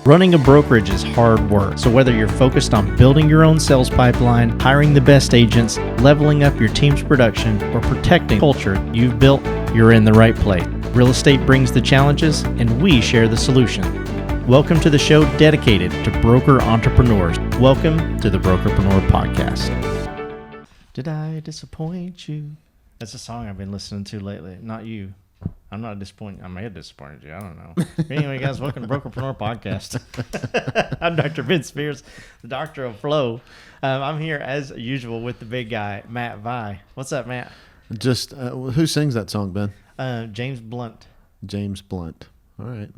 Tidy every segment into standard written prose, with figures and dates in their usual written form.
Running a brokerage is hard work, so whether you're focused on building your own sales pipeline, hiring the best agents, leveling up your team's production, or protecting the culture you've built, you're in the right place. Real estate brings the challenges, and we share the solution. Welcome to the show dedicated to broker entrepreneurs. Welcome to the Brokerpreneur Podcast. Did I disappoint you? That's a song I've been listening to lately. Not you. I'm not disappointed. I may have disappointed you. I don't know. Anyway, guys, welcome to Brokerpreneur Podcast. I'm Dr. Vince Spears, the Doctor of Flow. I'm here as usual with the big guy, Matt Vi. What's up, Matt? Just who sings that song, Ben? James Blunt. James Blunt. All right.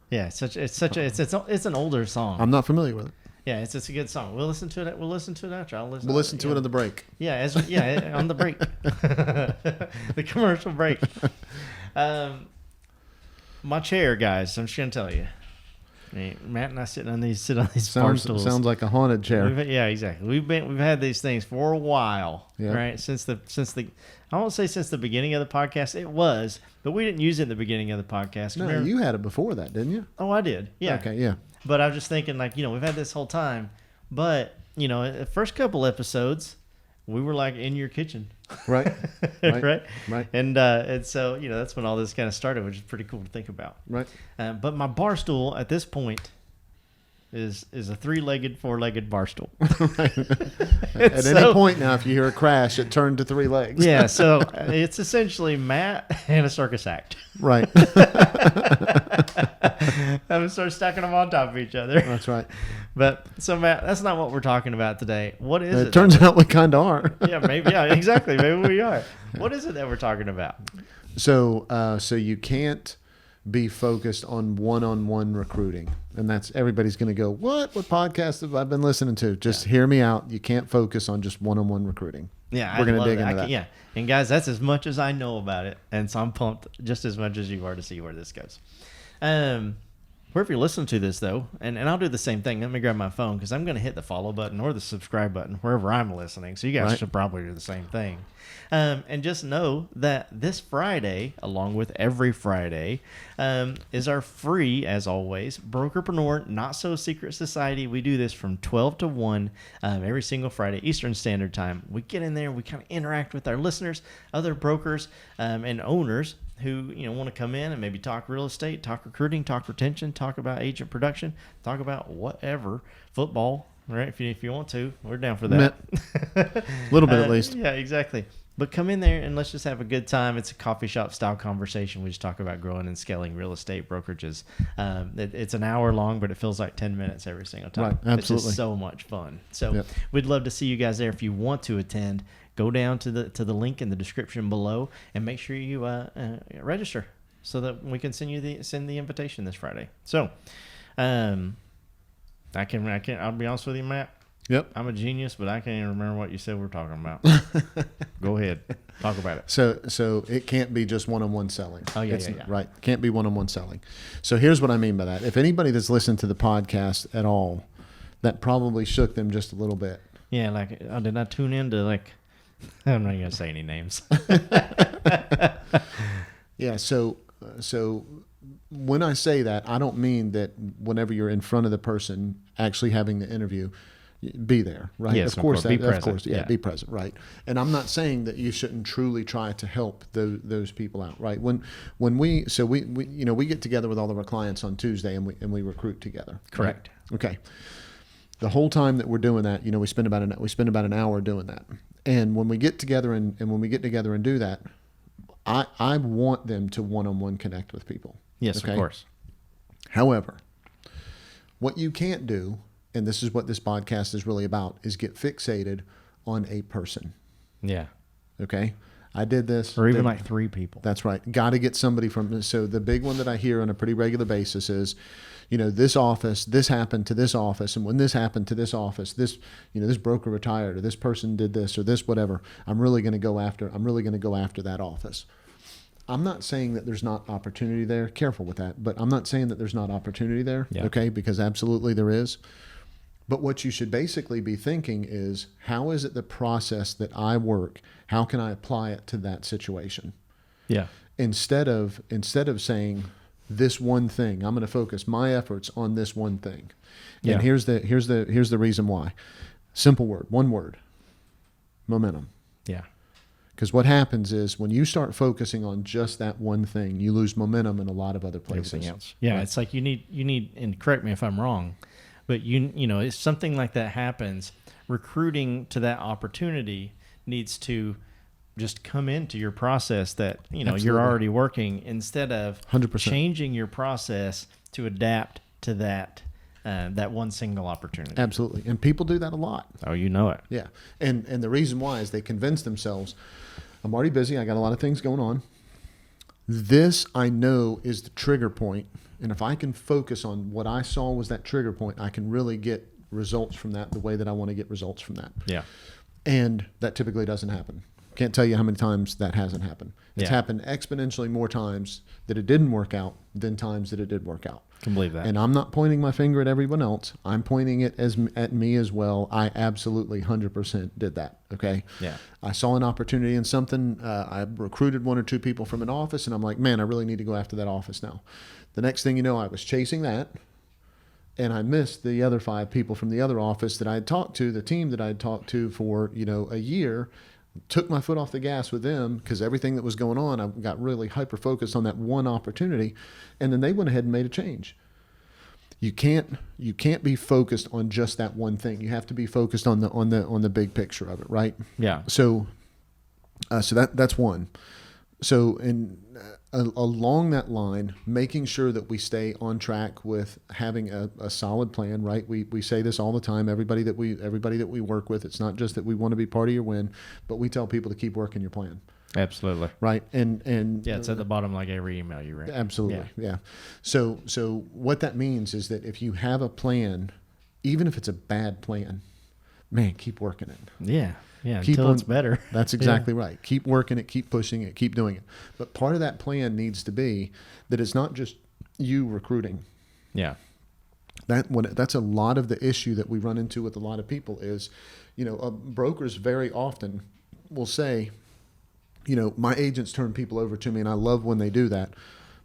Yeah, it's an older song. I'm not familiar with it. Yeah, it's a good song. We'll listen to it. We'll listen to it after. We'll listen to it on the break. Yeah, on the break, the commercial break. My chair, guys. I'm just gonna tell you, Matt and I sit on these bar stools. Sounds like a haunted chair. Yeah, exactly. We've had these things for a while, yeah. Right? Since the I won't say since the beginning of the podcast. It was, but we didn't use it at the beginning of the podcast. No, you had it before that, didn't you? Oh, I did. Yeah. Okay. Yeah. But I was just thinking, we've had this whole time, but the first couple episodes, we were like in your kitchen, right? Right. And so that's when all this kind of started, which is pretty cool to think about. Right. But my bar stool at this point is a 3-legged, 4-legged bar stool. Right. At any point now, if you hear a crash, it turned to 3 legs. Yeah. So it's essentially Matt and a circus act. Right. I'm gonna start stacking them on top of each other. That's right. But so Matt, that's not what we're talking about today. What is it? It turns out we kind of are. Yeah, maybe. Yeah, exactly. Maybe we are. What is it that we're talking about? So you can't be focused on one-on-one recruiting, and that's everybody's going to go, what podcast have I been listening to? Just hear me out. You can't focus on just one-on-one recruiting. Yeah, we're going to dig into that. Yeah, and guys, that's as much as I know about it, and so I'm pumped just as much as you are to see where this goes. Wherever you're listening to this, though, and I'll do the same thing. Let me grab my phone because I'm going to hit the follow button or the subscribe button wherever I'm listening. So you guys should probably do the same thing. And just know that this Friday, along with every Friday, is our free, as always, Brokerpreneur Not So Secret Society. We do this from 12 to 1 every single Friday, Eastern Standard Time. We get in there, we kind of interact with our listeners, other brokers, and owners who want to come in and maybe talk real estate, talk recruiting, talk retention, talk about agent production, talk about whatever, football, right? If you want to, we're down for that. A little bit at least. Yeah, exactly. But come in there and let's just have a good time. It's a coffee shop style conversation. We just talk about growing and scaling real estate brokerages. It's an hour long, but it feels like 10 minutes every single time. Right, absolutely. It's just so much fun. So We'd love to see you guys there. If you want to attend, go down to the link in the description below and make sure you register so that we can send the invitation this Friday. So I'll be honest with you, Matt. Yep. I'm a genius, but I can't even remember what you said we're talking about. Go ahead. Talk about it. So it can't be just one-on-one selling. Oh, yeah. Right. Can't be one-on-one selling. So here's what I mean by that. If anybody that's listened to the podcast at all, that probably shook them just a little bit. Yeah, did I tune into I'm not going to say any names. Yeah, so when I say that, I don't mean that whenever you're in front of the person actually having the interview, be there, right? Yes, of course. Be present. Be present, right? And I'm not saying that you shouldn't truly try to help those people out, right? When we get together with all of our clients on Tuesday and we recruit together. Correct. Right? Okay. The whole time that we're doing that, we spend about an hour doing that. And when we get together and do that, I want them to one-on-one connect with people. Yes, okay? Of course. However, what you can't do, and this is what this podcast is really about, is get fixated on a person. Yeah. Okay? I did this. Or even 3 people. That's right. Got to get somebody from. So the big one that I hear on a pretty regular basis is, this office, this happened to this office, and when this happened to this office, this broker retired, or this person did this, or this whatever. I'm really going to go after that office. I'm not saying that there's not opportunity there. Careful with that. But I'm not saying that there's not opportunity there. Yeah. Okay? Because absolutely there is. But what you should basically be thinking is, how is it the process that I work? How can I apply it to that situation? Yeah. Instead of saying, this one thing. I'm going to focus my efforts on this one thing. Yeah. And here's the reason why. Simple word, one word. Momentum. Yeah. Because what happens is when you start focusing on just that one thing, you lose momentum in a lot of other places. Everything else. Yeah, right. It's like you need, and correct me if I'm wrong, but you know, if something like that happens, recruiting to that opportunity needs to just come into your process that, you know, Absolutely. you're already working, instead of 100%. changing your process to adapt to that one single opportunity. Absolutely. And people do that a lot. Oh, you know it. Yeah. And the reason why is they convince themselves, I'm already busy. I got a lot of things going on. This I know is the trigger point. And if I can focus on what I saw was that trigger point, I can really get results from that the way that I want to get results from that. Yeah. And that typically doesn't happen. Can't tell you how many times that hasn't happened. It's Yeah. happened exponentially more times that it didn't work out than times that it did work out. Can believe that. And I'm not pointing my finger at everyone else. I'm pointing it at me as well. I absolutely 100% did that. Okay. Yeah. I saw an opportunity in something. I recruited one or two people from an office, and I'm like, man, I really need to go after that office now. The next thing you know, I was chasing that, and I missed the other 5 people from the other office that I had talked to, the team that I had talked to for, you know, a year. Took my foot off the gas with them because everything that was going on, I got really hyper focused on that one opportunity, and then they went ahead and made a change. You can't be focused on just that one thing. You have to be focused on the big picture of it, right? Yeah. So that's one. So along that line, making sure that we stay on track with having a solid plan, right? We say this all the time. Everybody that we work with, it's not just that we want to be part of your win, but we tell people to keep working your plan. Absolutely. Right. And yeah, it's at the bottom like every email you write. Absolutely. Yeah. So what that means is that if you have a plan, even if it's a bad plan, man, keep working it. Yeah. Yeah, until it's better. That's exactly right. Keep working it, keep pushing it, keep doing it. But part of that plan needs to be that it's not just you recruiting. Yeah. That's a lot of the issue that we run into with a lot of people is, you know, brokers very often will say, you know, my agents turn people over to me, and I love when they do that.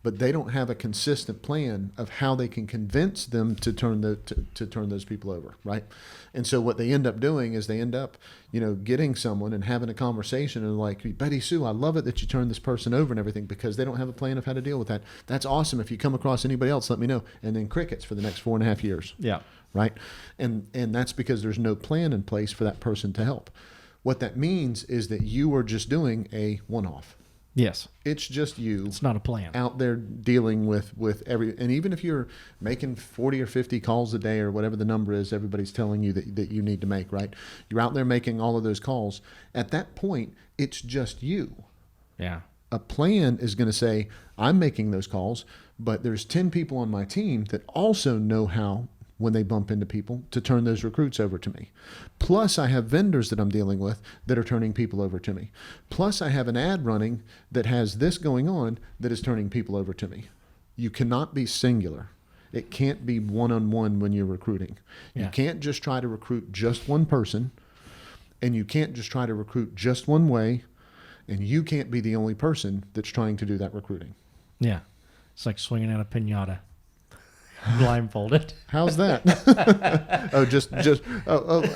But they don't have a consistent plan of how they can convince them to turn those people over, right? And so what they end up doing is they end up, you know, getting someone and having a conversation and like, Betty Sue, I love it that you turned this person over and everything, because they don't have a plan of how to deal with that. That's awesome. If you come across anybody else, let me know. And then crickets for the next 4.5 years. Yeah. Right? And that's because there's no plan in place for that person to help. What that means is that you are just doing a one-off. Yes. It's just you. It's not a plan. Out there dealing with every, and even if you're making 40 or 50 calls a day or whatever the number is, everybody's telling you that you need to make, right? You're out there making all of those calls. At that point, it's just you. Yeah. A plan is going to say, I'm making those calls, but there's 10 people on my team that also know how, when they bump into people, to turn those recruits over to me. Plus, I have vendors that I'm dealing with that are turning people over to me. Plus, I have an ad running that has this going on that is turning people over to me. You cannot be singular. It can't be one-on-one when you're recruiting. Yeah. You can't just try to recruit just one person, and you can't just try to recruit just one way, and you can't be the only person that's trying to do that recruiting. Yeah. It's like swinging out a piñata. Blindfolded. How's that?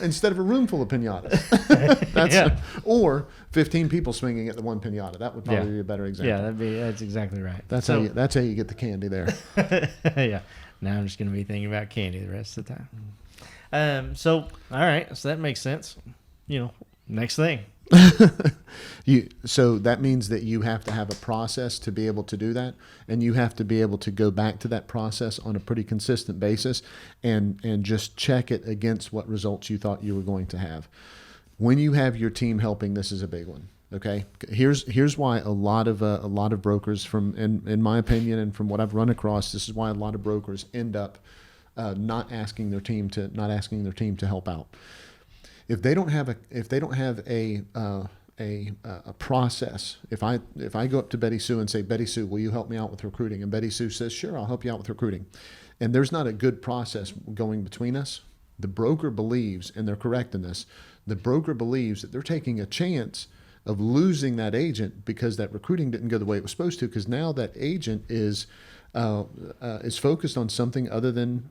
Instead of a room full of piñatas. Or 15 people swinging at the one piñata. That would probably be a better example. Yeah, that's exactly right. That's how you get the candy there. Yeah. Now I'm just going to be thinking about candy the rest of the time. So, all right. So that makes sense. You know, next thing. So that means that you have to have a process to be able to do that, and you have to be able to go back to that process on a pretty consistent basis and just check it against what results you thought you were going to have. When you have your team helping, this is a big one. Okay, here's why a lot of brokers, in my opinion and from what I've run across, this is why a lot of brokers end up not asking their team to help out. If they don't have a process, if I go up to Betty Sue and say, Betty Sue, will you help me out with recruiting? And Betty Sue says, sure, I'll help you out with recruiting. And there's not a good process going between us. The broker believes, and they're correct in this, the broker believes that they're taking a chance of losing that agent because that recruiting didn't go the way it was supposed to, because now that agent is is focused on something other than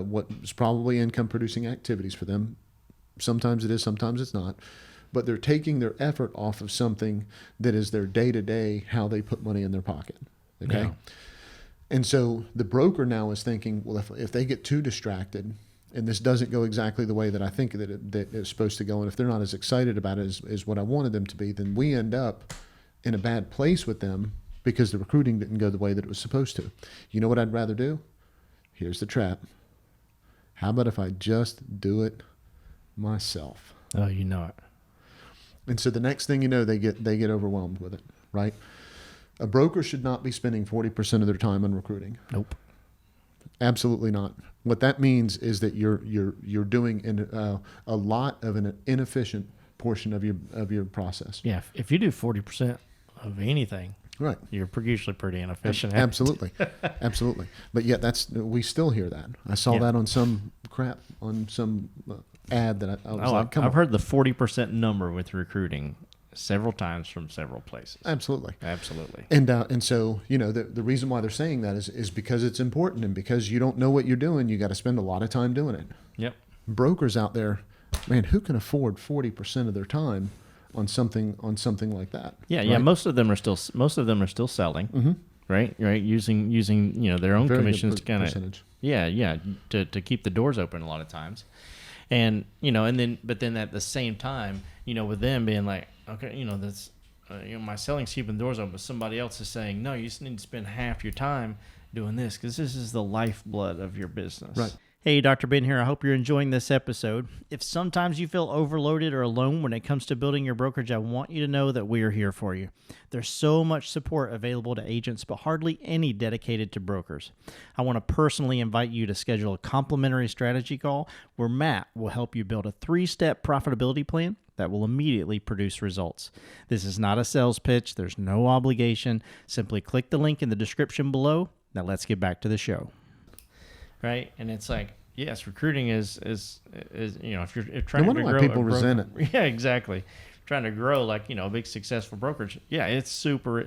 what is probably income producing activities for them. Sometimes it is, sometimes it's not. But they're taking their effort off of something that is their day-to-day, how they put money in their pocket. Okay. Yeah. And so the broker now is thinking, well, if they get too distracted and this doesn't go exactly the way that I think that it's supposed to go, and if they're not as excited about it as what I wanted them to be, then we end up in a bad place with them because the recruiting didn't go the way that it was supposed to. You know what I'd rather do? Here's the trap. How about if I just do it myself? Oh, you know it. And so the next thing you know, they get overwhelmed with it, right? A broker should not be spending 40% of their time on recruiting. Nope. Absolutely not. What that means is that you're doing a lot of an inefficient portion of your process. Yeah. If you do 40% of anything, right, you're usually pretty inefficient. Absolutely, absolutely. But yet we still hear that. I saw that on some ad that I was like, come on. I've heard the 40% number with recruiting several times from several places. Absolutely. And so, the reason why they're saying that is because it's important, and because you don't know what you're doing, you got to spend a lot of time doing it. Yep. Brokers out there, man, who can afford 40% of their time on something like that? Yeah, right? yeah. Most of them are still selling. Mm-hmm. Right. Using their own Very commissions good to kind of percentage. to keep the doors open a lot of times, and but then at the same time, with them being like, okay, that's my selling's keeping the doors open, but somebody else is saying, no, you just need to spend half your time doing this because this is the lifeblood of your business. Right. Hey, Dr. Ben here. I hope you're enjoying this episode. If sometimes you feel overloaded or alone when it comes to building your brokerage, I want you to know that we are here for you. There's so much support available to agents, but hardly any dedicated to brokers. I want to personally invite you to schedule a complimentary strategy call where Matt will help you build a 3-step profitability plan that will immediately produce results. This is not a sales pitch. There's no obligation. Simply click the link in the description below. Now let's get back to the show. Right, and it's like, yes, recruiting is if you're trying to grow, people resent it. Yeah, exactly. Trying to grow like a big successful brokerage. Yeah, it's super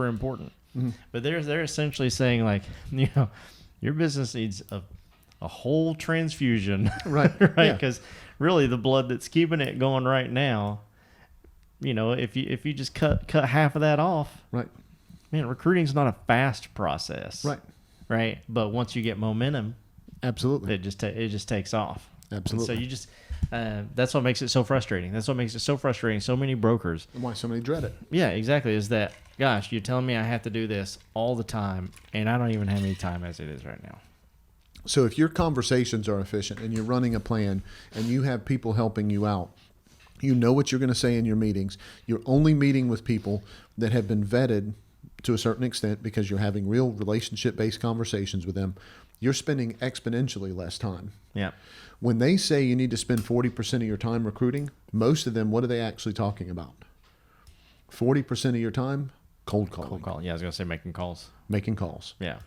important. Mm-hmm. But they're essentially saying like, your business needs a whole transfusion, right? Right, because really the blood that's keeping it going right now, if you just cut half of that off, right? Man, recruiting's not a fast process, right? Right, but once you get momentum, absolutely, it just takes off. Absolutely. And so you just that's what makes it so frustrating. That's what makes it so frustrating. So many brokers. And why so many dread it. Yeah, exactly. Is that, gosh, you're telling me I have to do this all the time, and I don't even have any time as it is right now. So if your conversations are efficient and you're running a plan and you have people helping you out, you know what you're going to say in your meetings. You're only meeting with people that have been vetted to a certain extent because you're having real relationship-based conversations with them. You're spending exponentially less time. Yeah. When they say you need to spend 40% of your time recruiting, most of them, what are they actually talking about? 40% of your time, cold calling. Cold call. Yeah, I was going to say making calls. Making calls. Yeah.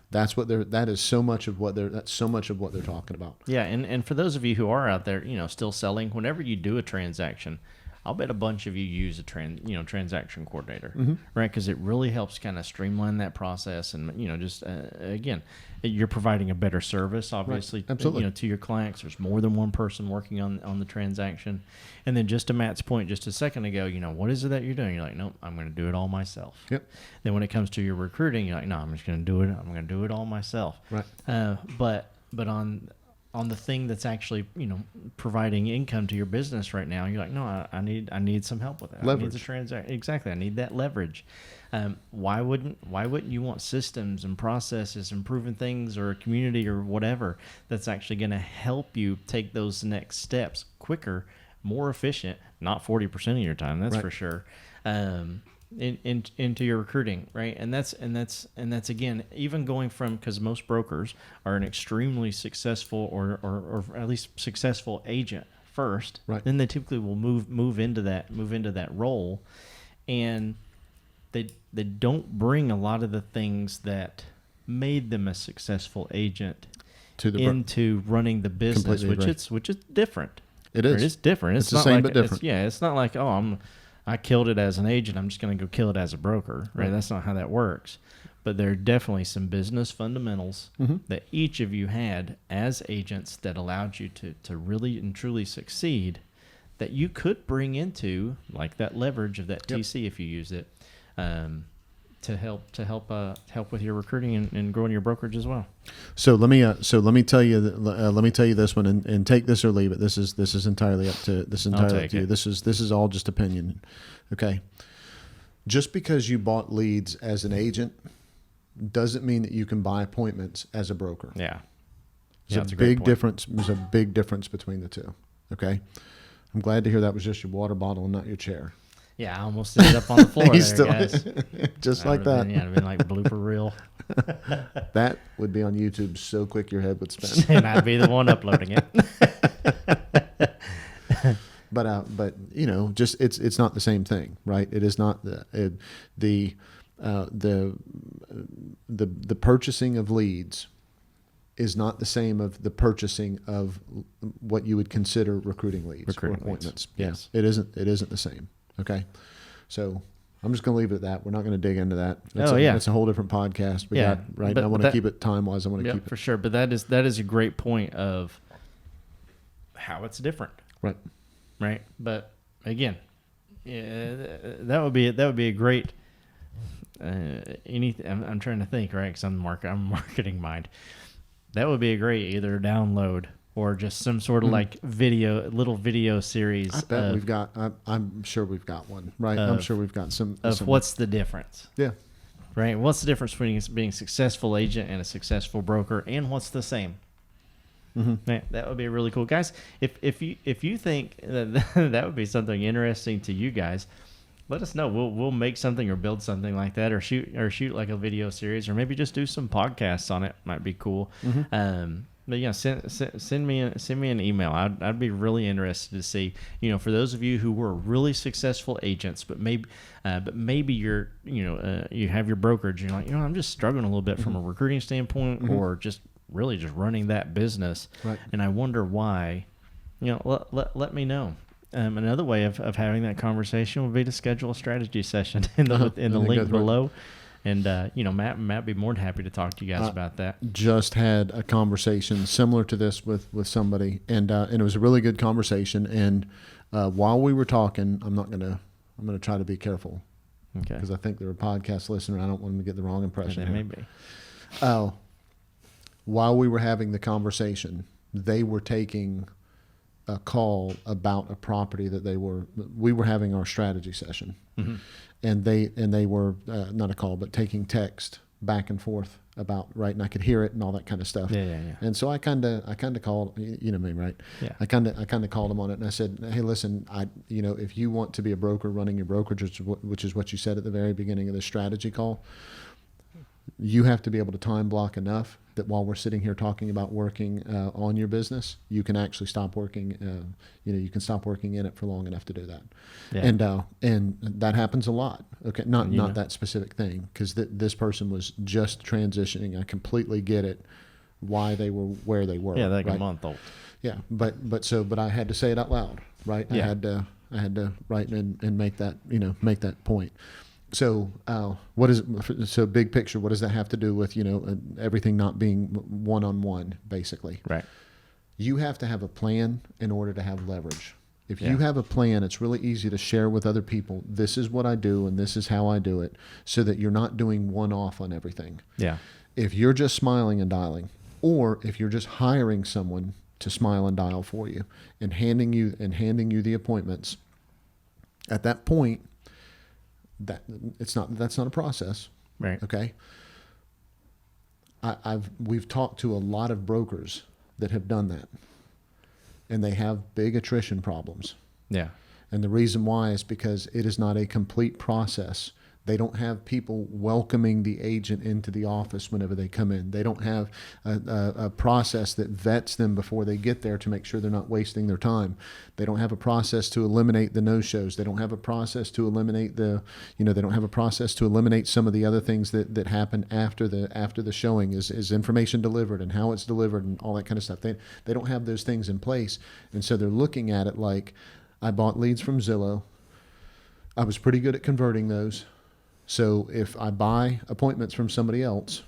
so much of what they're talking about. Yeah, and for those of you who are out there, still selling, whenever you do a transaction, I'll bet a bunch of you use a transaction coordinator, mm-hmm. right? Because it really helps kind of streamline that process, and just again, you're providing a better service, obviously, right. Absolutely. To your clients. There's more than one person working on the transaction, and then just to Matt's point just a second ago, what is it that you're doing? You're like, nope, I'm going to do it all myself. Yep. Then when it comes to your recruiting, you're like, no, I'm just going to do it. I'm going to do it all myself. Right. But on the thing that's actually, providing income to your business right now, you're like, no, I need some help with it. Leverage. Exactly. I need that leverage. Why wouldn't you want systems and processes, improving things, or a community or whatever that's actually going to help you take those next steps quicker, more efficient, not 40% of your time, that's right. for sure. Into your recruiting, right? And that's again, even going from, because most brokers are an extremely successful or at least successful agent first, right? Then they typically will move into that role, and they don't bring a lot of the things that made them a successful agent into running the business, which is different. It is. It is different. It's the same but different. It's not like, I killed it as an agent, I'm just going to go kill it as a broker, right? That's not how that works. but there are definitely some business fundamentals Mm-hmm. that each of you had as agents that allowed you to really and truly succeed that you could bring into, like that leverage of that Yep. TC if you use it, to help with your recruiting and growing your brokerage as well. So let me tell you this one, and take this or leave it. This is entirely up to you. it. This is all just opinion. Okay. Just because you bought leads as an agent doesn't mean that you can buy appointments as a broker. Yeah. There's a big difference. There's a big difference between the two. Okay. I'm glad to hear that was just your water bottle and not your chair. Yeah, I almost ended up on the floor He's there, still- guys. Just like that. It'd been like blooper reel. That would be on YouTube so quick your head would spin. And I'd be the one uploading it. But just it's not the same thing, right? It is not the purchasing of leads is not the same of the purchasing of what you would consider recruiting leads or appointments. Yes. It isn't the same. Okay. So I'm just going to leave it at that. We're not going to dig into that. It's a whole different podcast. But I want to keep it time wise. I want to keep it for sure. But that is a great point of how it's different. right. Right. But again, that would be a great, anything. I'm trying to think, right? Cause I'm marketing mind. That would be a great either download or just some sort of like little video series. I bet we've got. I'm sure we've got one. Right. I'm sure we've got some. What's the difference? Yeah. Right. What's the difference between being a successful agent and a successful broker, and what's the same? Mm-hmm. Man, that would be really cool, guys. If you think that would be something interesting to you guys, let us know. We'll make something or build something like that, or shoot like a video series, or maybe just do some podcasts on it. Might be cool. Mm-hmm. But yeah, send me an email. I'd be really interested to see. For those of you who were really successful agents, but maybe you're you have your brokerage. You're like, I'm just struggling a little bit from a recruiting standpoint, or just really just running that business, Right. and I wonder why. Let me know. Another way of having that conversation would be to schedule a strategy session in the link below. And, Matt would be more than happy to talk to you guys about that. Just had a conversation similar to this with somebody, and it was a really good conversation. And while we were talking, I'm going to try to be careful. Okay. Because I think they're a podcast listener. I don't want them to get the wrong impression. They may be. While we were having the conversation, they were taking a call about a property that we were having our strategy session. Mm-hmm. And they were not a call, but taking text back and forth about, right, and I could hear it and all that kind of stuff. Yeah. And so I kind of called, you know me, right? Yeah. I kind of called them on it, and I said, hey, listen, if you want to be a broker running your brokerage, which is what you said at the very beginning of the strategy call, you have to be able to time block enough that while we're sitting here talking about working on your business, you can actually stop working. You can stop working in it for long enough to do that. Yeah. And that happens a lot. Okay, not that specific thing, because this person was just transitioning. I completely get it, why they were where they were. Yeah, like right? a month old. Yeah, but I had to say it out loud, right? Yeah. I had to write and make that point. So so big picture, what does that have to do with, everything not being one-on-one, basically? Right. You have to have a plan in order to have leverage. If Yeah. you have a plan, it's really easy to share with other people, this is what I do and this is how I do it, so that you're not doing one-off on everything. Yeah. If you're just smiling and dialing, or if you're just hiring someone to smile and dial for you and handing you the appointments, at that point, that's not a process. Right. Okay. We've talked to a lot of brokers that have done that, and they have big attrition problems. Yeah. And the reason why is because it is not a complete process. They don't have people welcoming the agent into the office whenever they come in. They don't have a process that vets them before they get there to make sure they're not wasting their time. They don't have a process to eliminate the no-shows. They don't have a process to eliminate they don't have a process to eliminate some of the other things that happen after the showing is information delivered and how it's delivered and all that kind of stuff. They don't have those things in place. And so they're looking at it like, I bought leads from Zillow. I was pretty good at converting those. So if I buy appointments from somebody else,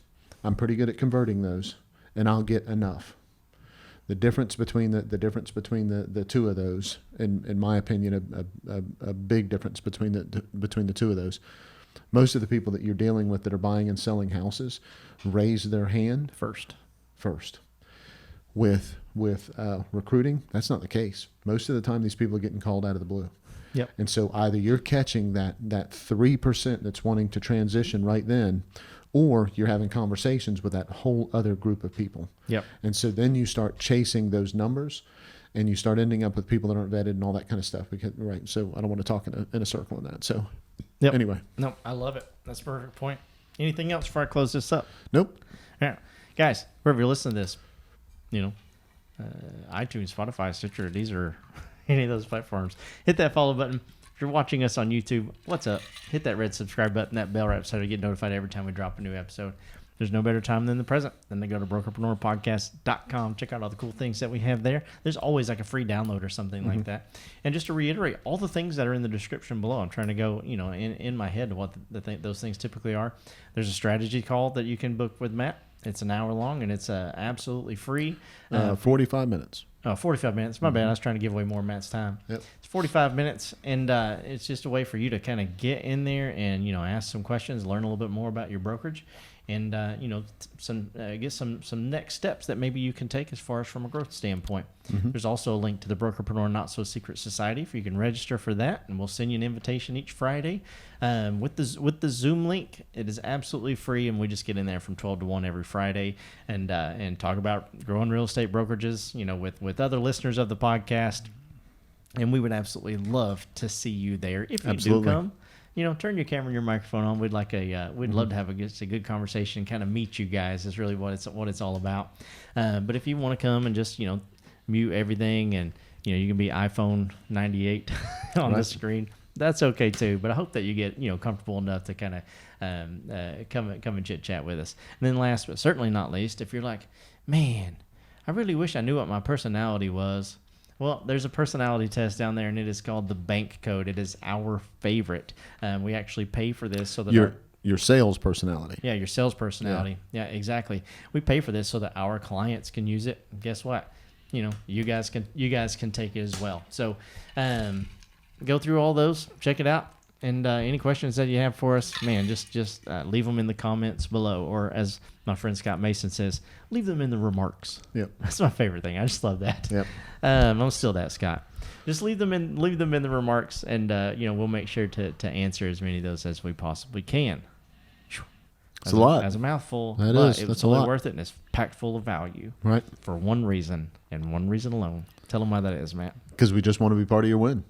I'm pretty good at converting those, and I'll get enough. The difference between the two of those, in my opinion, a big difference between the two of those. Most of the people that you're dealing with that are buying and selling houses raise their hand first. With recruiting, that's not the case. Most of the time, these people are getting called out of the blue. Yep. And so either you're catching that 3% that's wanting to transition right then, or you're having conversations with that whole other group of people. Yep. And so then you start chasing those numbers, and you start ending up with people that aren't vetted and all that kind of stuff. Right. So I don't want to talk in a circle on that. So anyway. No, I love it. That's a perfect point. Anything else before I close this up? Nope. All right. Guys, wherever you're listening to this, iTunes, Spotify, Stitcher, these are any of those platforms. Hit that follow button. If you're watching us on YouTube, what's up? Hit that red subscribe button, that bell right so you get notified every time we drop a new episode. There's no better time than the present. Then to go to brokerpreneurpodcast.com. Check out all the cool things that we have there. There's always like a free download or something like that. And just to reiterate, all the things that are in the description below, I'm trying to go, in my head what those things typically are. There's a strategy call that you can book with Matt. It's an hour long, and it's absolutely free. 45 minutes. 45 minutes. My bad. I was trying to give away more of Matt's time. Yep. It's 45 minutes, and it's just a way for you to kind of get in there and, ask some questions, learn a little bit more about your brokerage, and, get some next steps that maybe you can take as far as from a growth standpoint. There's also a link to the Brokerpreneur Not So Secret Society if you can register for that, and we'll send you an invitation each Friday. With the Zoom link, it is absolutely free, and we just get in there from 12 to 1 every Friday and talk about growing real estate brokerages, with other listeners of the podcast. And we would absolutely love to see you there if you do come. Turn your camera and your microphone on. We'd like we'd love to have a good conversation, kind of meet you guys. Is really what it's all about. But if you want to come and just mute everything, and you can be iPhone 98 on the screen, that's okay too. But I hope that you get comfortable enough to kind of come and chit chat with us. And then last but certainly not least, if you're like, man, I really wish I knew what my personality was. Well, there's a personality test down there, and it is called the Bank Code. It is our favorite. We actually pay for this so that your sales personality. Yeah, your sales personality. Yeah, exactly. We pay for this so that our clients can use it. And guess what? You guys can take it as well. So, go through all those, check it out, and any questions that you have for us, man, just leave them in the comments below, or as my friend Scott Mason says, leave them in the remarks. Yep, that's my favorite thing. I just love that. Yep, I'm still that Scott. Just leave them in the remarks, and we'll make sure to answer as many of those as we possibly can. It's a lot. That's a mouthful. That's it's a lot. Worth it, and it's packed full of value. Right. For one reason, and one reason alone. Tell them why that is, Matt. Because we just want to be part of your win.